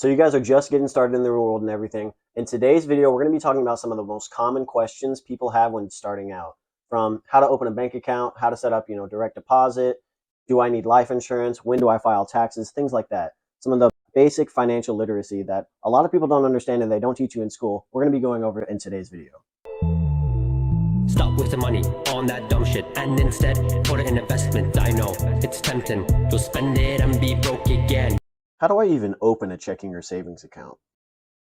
So you guys are just getting started in the real world and everything. In today's video, we're going to be talking about some of the most common questions people have when starting out, from how to open a bank account, how to set up, direct deposit, do I need life insurance, when do I file taxes, things like that. Some of the basic financial literacy that a lot of people don't understand and they don't teach you in school, we're going to be going over in today's video. Stop wasting money on that dumb shit and instead put it in investment. I know it's tempting. You'll spend it and be broke again. How do I even open a checking or savings account?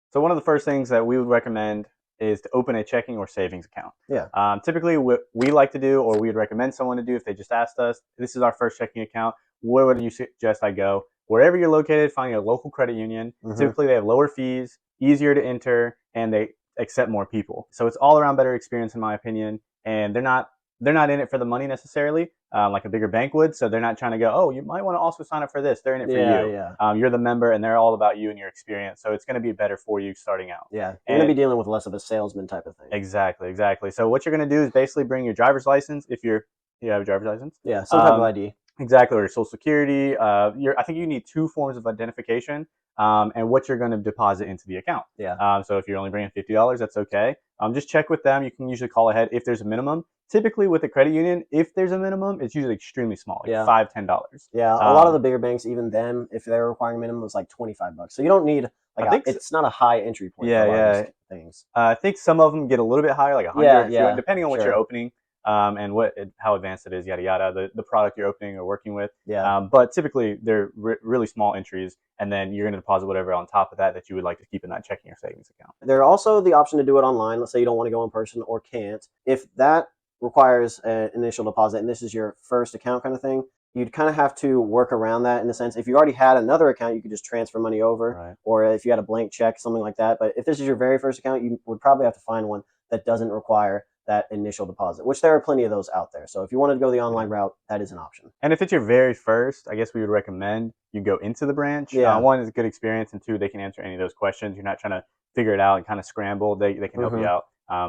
So one of the first things that we would recommend is to open a checking or savings account. Yeah. Typically what we like to do, or we would recommend someone to do if they just asked us, this is our first checking account, where would you suggest I go? Wherever you're located, find a local credit union. Typically they have lower fees, easier to enter, and they accept more people. So it's all around better experience in my opinion. And they're not in it for the money necessarily, like a bigger bank would. So they're not trying to go, oh, you might want to also sign up for this. They're in it for you. Yeah. You're the member, and they're all about you and your experience. So it's going to be better for you starting out. Yeah, you're going to be dealing with less of a salesman type of thing. Exactly. So what you're going to do is basically bring your driver's license if you have a driver's license. Yeah, some type of ID. Exactly, or your social security. I think you need 2 forms of identification, and what you're going to deposit into the account. Yeah. So if you're only bringing $50, that's okay. Just check with them. You can usually call ahead if there's a minimum. Typically with a credit union, if there's a minimum, it's usually extremely small, like $5, $10. Yeah, a lot of the bigger banks, even them, if they're requiring minimum, it's like $25. So you don't need it's not a high entry point. For a lot of these things. I think some of them get a little bit higher, like 100, depending on what you're opening. And how advanced it is, yada yada, the product you're opening or working with. But typically they're really small entries, and then you're going to deposit whatever on top of that you would like to keep in that checking or savings account. There's also the option to do it online. Let's say you don't want to go in person or can't. If that requires an initial deposit and this is your first account kind of thing, you'd kind of have to work around that in a sense. If you already had another account, you could just transfer money over, or if you had a blank check, something like that. But if this is your very first account, you would probably have to find one that doesn't require that initial deposit, which there are plenty of those out there. So if you wanted to go the online route, that is an option. And if it's your very first, I guess we would recommend you go into the branch. One is a good experience, and 2, they can answer any of those questions. You're not trying to figure it out and kind of scramble. They can help you out.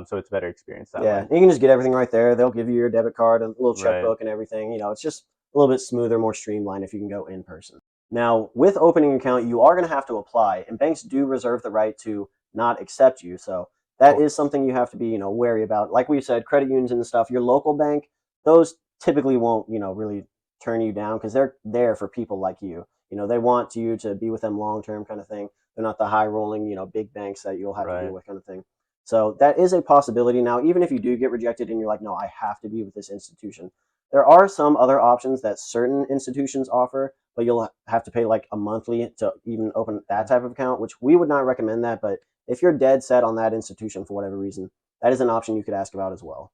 So it's a better experience that way. You can just get everything right there. They'll give you your debit card, a little checkbook and everything. It's just a little bit smoother, more streamlined if you can go in person. Now, with opening an account, you are going to have to apply, and banks do reserve the right to not accept you. So that is something you have to be, wary about. Like we said, credit unions and stuff, your local bank, those typically won't, really turn you down because they're there for people like you. They want you to be with them long-term kind of thing. They're not the high-rolling, big banks that you'll have to deal with kind of thing. So that is a possibility. Now, even if you do get rejected and you're like, no, I have to be with this institution, there are some other options that certain institutions offer, but you'll have to pay like a monthly to even open that type of account, which we would not recommend that. But if you're dead set on that institution for whatever reason, that is an option you could ask about as well.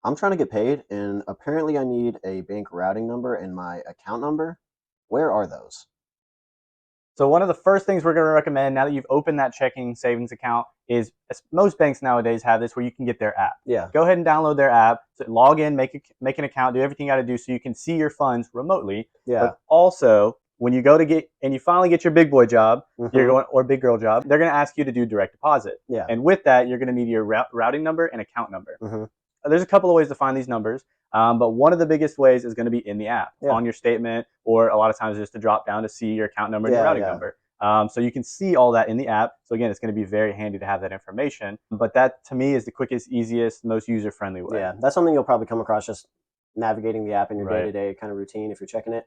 I'm trying to get paid, and apparently I need a bank routing number and my account number. Where are those? So one of the first things we're going to recommend now that you've opened that checking savings account is, most banks nowadays have this, where you can get their app. Go ahead and download their app, log in, make an account, do everything you got to do so you can see your funds remotely. But also, when you go to you finally get your big boy job, or big girl job, they're going to ask you to do direct deposit. And with that, you're going to need your routing number and account number. There's a couple of ways to find these numbers, but one of the biggest ways is going to be in the app, on your statement, or a lot of times just to drop down to see your account number and your routing number. So you can see all that in the app. So again, it's going to be very handy to have that information. But that, to me, is the quickest, easiest, most user-friendly way. Yeah, that's something you'll probably come across just navigating the app in your day-to-day kind of routine if you're checking it.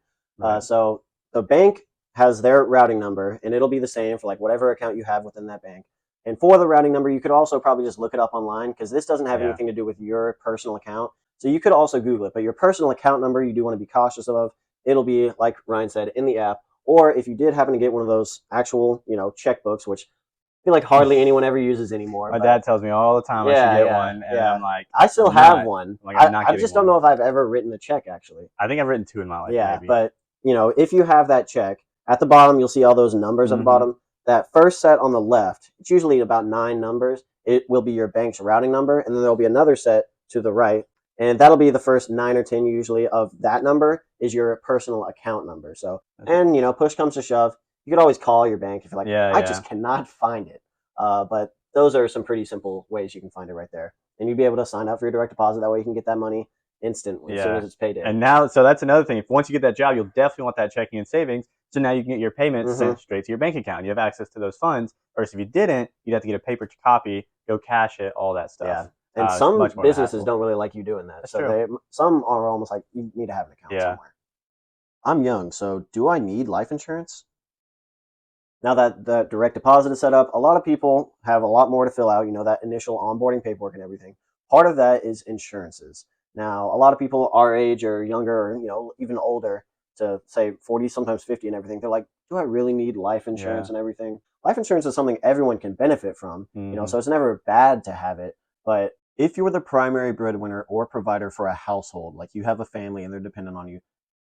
So the bank has their routing number, and it'll be the same for like whatever account you have within that bank. And for the routing number, you could also probably just look it up online, because this doesn't have anything to do with your personal account. So you could also Google it, but your personal account number, you do want to be cautious of. It'll be, like Ryan said, in the app. Or if you did happen to get one of those actual, checkbooks, which I feel like hardly anyone ever uses anymore. My dad tells me all the time I should get one, and I'm like, I still have one. I just don't know if I've ever written a check, actually. I think I've written 2 in my life. Maybe. But if you have that check, at the bottom you'll see all those numbers at the bottom. That first set on the left, it's usually about 9 numbers. It will be your bank's routing number, and then there'll be another set to the right, and that'll be the first 9 or 10 usually of that number is your personal account number. So, and push comes to shove, you could always call your bank if you're like, I just cannot find it. But those are some pretty simple ways you can find it right there, and you'd be able to sign up for your direct deposit. That way you can get that money instantly as soon as it's payday. And now, so that's another thing. If once you get that job, you'll definitely want that checking and savings. So now you can get your payments sent straight to your bank account. You have access to those funds. Versus if you didn't, you'd have to get a paper copy, go cash it, all that stuff. And some businesses don't really like you doing that. That's so true. Some are almost like you need to have an account somewhere. I'm young, so do I need life insurance? Now that the direct deposit is set up, a lot of people have a lot more to fill out, that initial onboarding paperwork and everything. Part of that is insurances. Now, a lot of people our age or younger, or, even older, to say 40, sometimes 50 and everything, they're like, do I really need life insurance and everything? Life insurance is something everyone can benefit from, so it's never bad to have it. But if you're the primary breadwinner or provider for a household, like you have a family and they're dependent on you,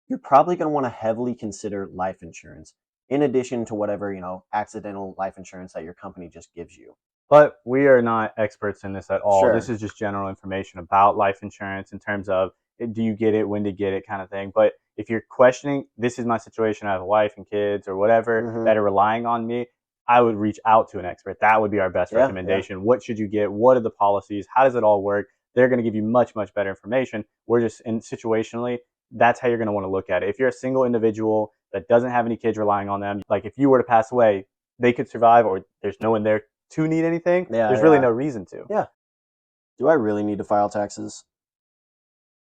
you're probably going to want to heavily consider life insurance in addition to whatever, accidental life insurance that your company just gives you. But we are not experts in this at all. Sure. This is just general information about life insurance in terms of do you get it, when to get it kind of thing. But if you're questioning, this is my situation, I have a wife and kids or whatever that are relying on me, I would reach out to an expert. That would be our best recommendation. What should you get? What are the policies? How does it all work? They're going to give you much, much better information. We're just situationally, that's how you're going to want to look at it. If you're a single individual that doesn't have any kids relying on them, like if you were to pass away, they could survive or there's no one there to need anything, there's really no reason to. Yeah. Do I really need to file taxes?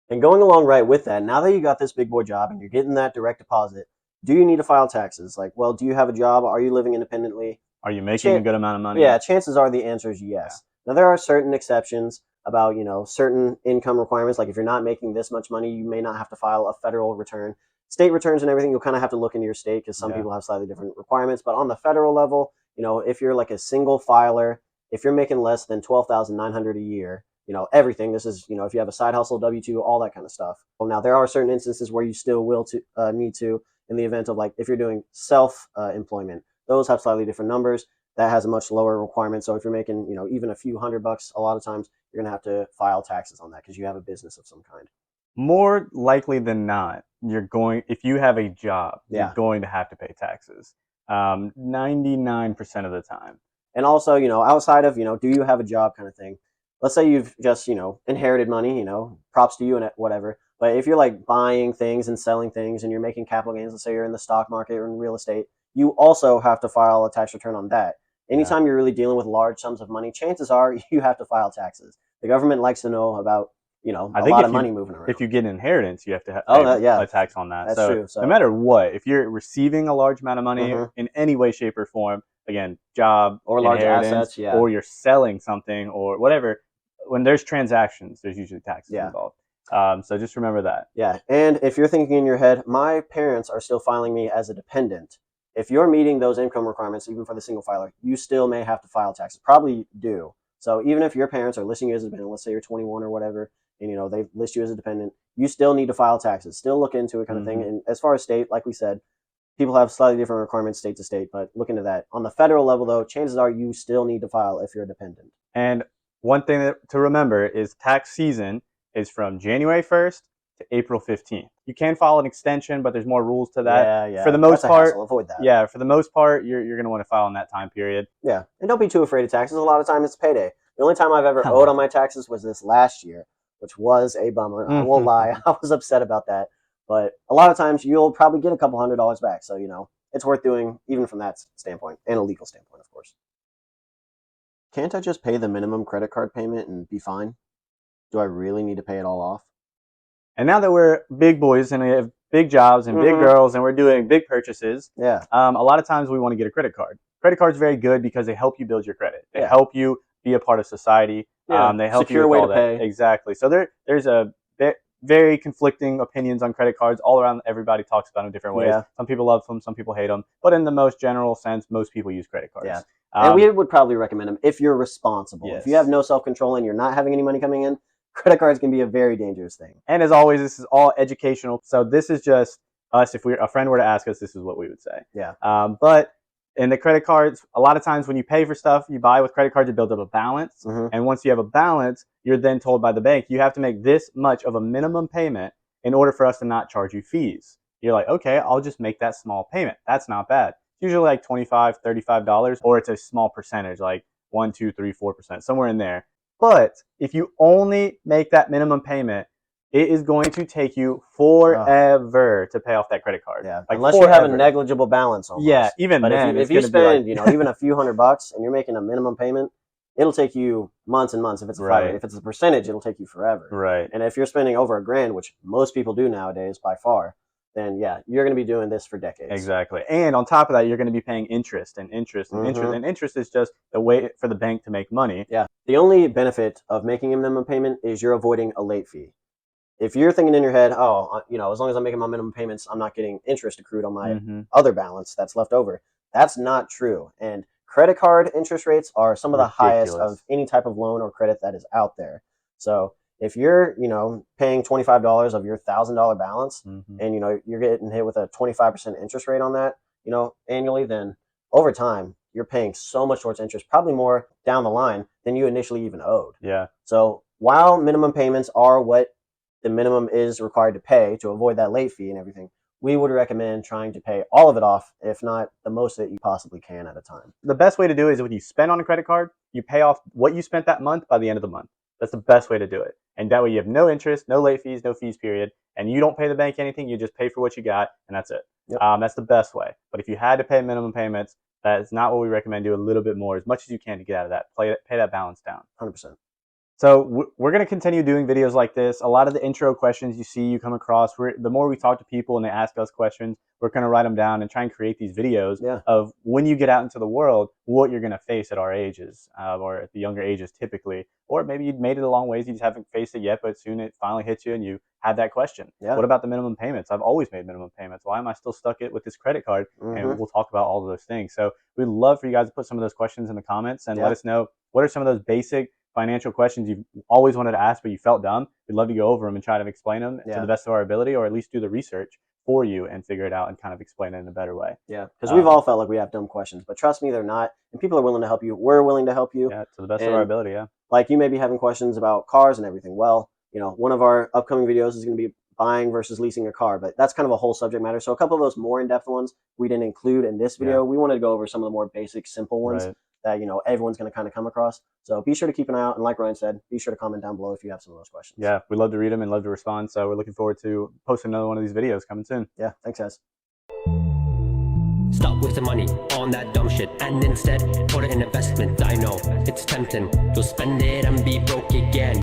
And going along right with that, now that you got this big boy job and you're getting that direct deposit, do you need to file taxes? Like, well, do you have a job? Are you living independently? Are you making a good amount of money? Yeah, chances are the answer is yes. Now, there are certain exceptions about, certain income requirements. Like if you're not making this much money, you may not have to file a federal return. State returns and everything, you'll kind of have to look into your state because some people have slightly different requirements. But on the federal level, if you're like a single filer, if you're making less than $12,900 a year, everything. This is, if you have a side hustle, W-2, all that kind of stuff. Well, now there are certain instances where you still will need to, in the event of like if you're doing self-employment, those have slightly different numbers. That has a much lower requirement. So if you're making, even a few $100, a lot of times you're gonna have to file taxes on that because you have a business of some kind. More likely than not, if you have a job, you're going to have to pay taxes. 99% of the time. And also, outside of, do you have a job kind of thing? Let's say you've just, inherited money, props to you and whatever. But if you're like buying things and selling things and you're making capital gains, let's say you're in the stock market or in real estate, you also have to file a tax return on that. Anytime you're really dealing with large sums of money, chances are you have to file taxes. The government likes to know about, a lot of money moving around. If you get an inheritance, you have to pay a tax on that. That's true. So no matter what, if you're receiving a large amount of money in any way, shape, or form, again, job or large assets, or you're selling something or whatever, when there's transactions, there's usually taxes involved. So just remember that. Yeah, and if you're thinking in your head, my parents are still filing me as a dependent. If you're meeting those income requirements, even for the single filer, you still may have to file taxes. Probably do. So even if your parents are listing you as a dependent, let's say you're 21 or whatever, and they list you as a dependent, you still need to file taxes. Still look into it kind of thing. And as far as state, like we said, people have slightly different requirements state to state, but look into that. On the federal level, though, chances are you still need to file if you're a dependent. And one thing to remember is tax season is from January 1st to April 15th. You can file an extension, but there's more rules to that. Yeah. For the most part, avoid that. Yeah, for the most part, you're going to want to file in that time period. Yeah, and don't be too afraid of taxes. A lot of time it's payday. The only time I've ever owed on my taxes was this last year, which was a bummer. I won't lie. I was upset about that. But a lot of times you'll probably get a couple $100 back. So, it's worth doing even from that standpoint and a legal standpoint, of course. Can't I just pay the minimum credit card payment and be fine? Do I really need to pay it all off? And now that we're big boys and we have big jobs and big girls and we're doing big purchases, a lot of times we want to get a credit card. Credit cards are very good because they help you build your credit. They help you be a part of society. They help secure you with way all to that. pay. Exactly. So there's a very conflicting opinions on credit cards all around. Everybody talks about them in different ways. Yeah. Some people love them, some people hate them. But in the most general sense, most people use credit cards. Yeah. And we would probably recommend them if you're responsible. Yes. If you have no self-control and you're not having any money coming in, credit cards can be a very dangerous thing. And as always, this is all educational. So this is just us. If a friend were to ask us, this is what we would say. Yeah. But in the credit cards, a lot of times when you pay for stuff, you buy with credit cards, you build up a balance. And once you have a balance, you're then told by the bank, you have to make this much of a minimum payment in order for us to not charge you fees. You're like, okay, I'll just make that small payment. That's not bad. It's usually like $25, $35, or it's a small percentage, like 1, 2, 3, 4%, somewhere in there. But if you only make that minimum payment, it is going to take you forever to pay off that credit card. Yeah, like unless you have a negligible balance almost. Yeah, even but then, if you spend even a few $100 and you're making a minimum payment, it'll take you months and months. If it's a flat rate, if it's a percentage, it'll take you forever. Right. And if you're spending over $1,000, which most people do nowadays by far, then yeah, you're going to be doing this for decades. Exactly. And on top of that, you're going to be paying interest and interest and interest. And interest is just the way for the bank to make money. Yeah. The only benefit of making a minimum payment is you're avoiding a late fee. If you're thinking in your head, oh, as long as I'm making my minimum payments, I'm not getting interest accrued on my other balance that's left over. That's not true. And credit card interest rates are some of the highest of any type of loan or credit that is out there. So if you're, paying $25 of your $1,000 balance and, you're getting hit with a 25% interest rate on that, annually, then over time, you're paying so much towards interest, probably more down the line than you initially even owed. Yeah. So while minimum payments are what the minimum is required to pay to avoid that late fee and everything, we would recommend trying to pay all of it off, if not the most that you possibly can at a time. The best way to do it is when you spend on a credit card, you pay off what you spent that month by the end of the month. That's the best way to do it. And that way you have no interest, no late fees, no fees period, and you don't pay the bank anything. You just pay for what you got, and that's it. Yep. That's the best way. But if you had to pay minimum payments, that is not what we recommend. Do a little bit more, as much as you can to get out of that. Pay that balance down. 100%. So we're going to continue doing videos like this. A lot of the intro questions you come across, the more we talk to people and they ask us questions, we're going to write them down and try and create these videos of when you get out into the world, what you're going to face at our ages or at the younger ages typically. Or maybe you've made it a long ways, you just haven't faced it yet, but soon it finally hits you and you had that question. Yeah. What about the minimum payments? I've always made minimum payments. Why am I still stuck with this credit card? And we'll talk about all of those things. So we'd love for you guys to put some of those questions in the comments and let us know what are some of those basic financial questions you've always wanted to ask but you felt dumb. We'd love to go over them and try to explain them to the best of our ability, or at least do the research for you and figure it out and kind of explain it in a better way. Yeah, because we've all felt like we have dumb questions, but trust me, they're not. And people are willing to help you. We're willing to help you. Yeah, to the best of our ability, yeah. Like you may be having questions about cars and everything. Well, one of our upcoming videos is going to be buying versus leasing a car, but that's kind of a whole subject matter. So a couple of those more in-depth ones we didn't include in this video. We wanted to go over some of the more basic, simple ones that everyone's going to kind of come across. So be sure to keep an eye out, and like Ryan said, be sure to comment down below if you have some of those questions. Yeah, we love to read them and love to respond. So we're looking forward to posting another one of these videos coming soon. Yeah, thanks guys. Stop wasting money on that dumb shit and instead put it in investment. I know it's tempting, you'll spend it and be broke again.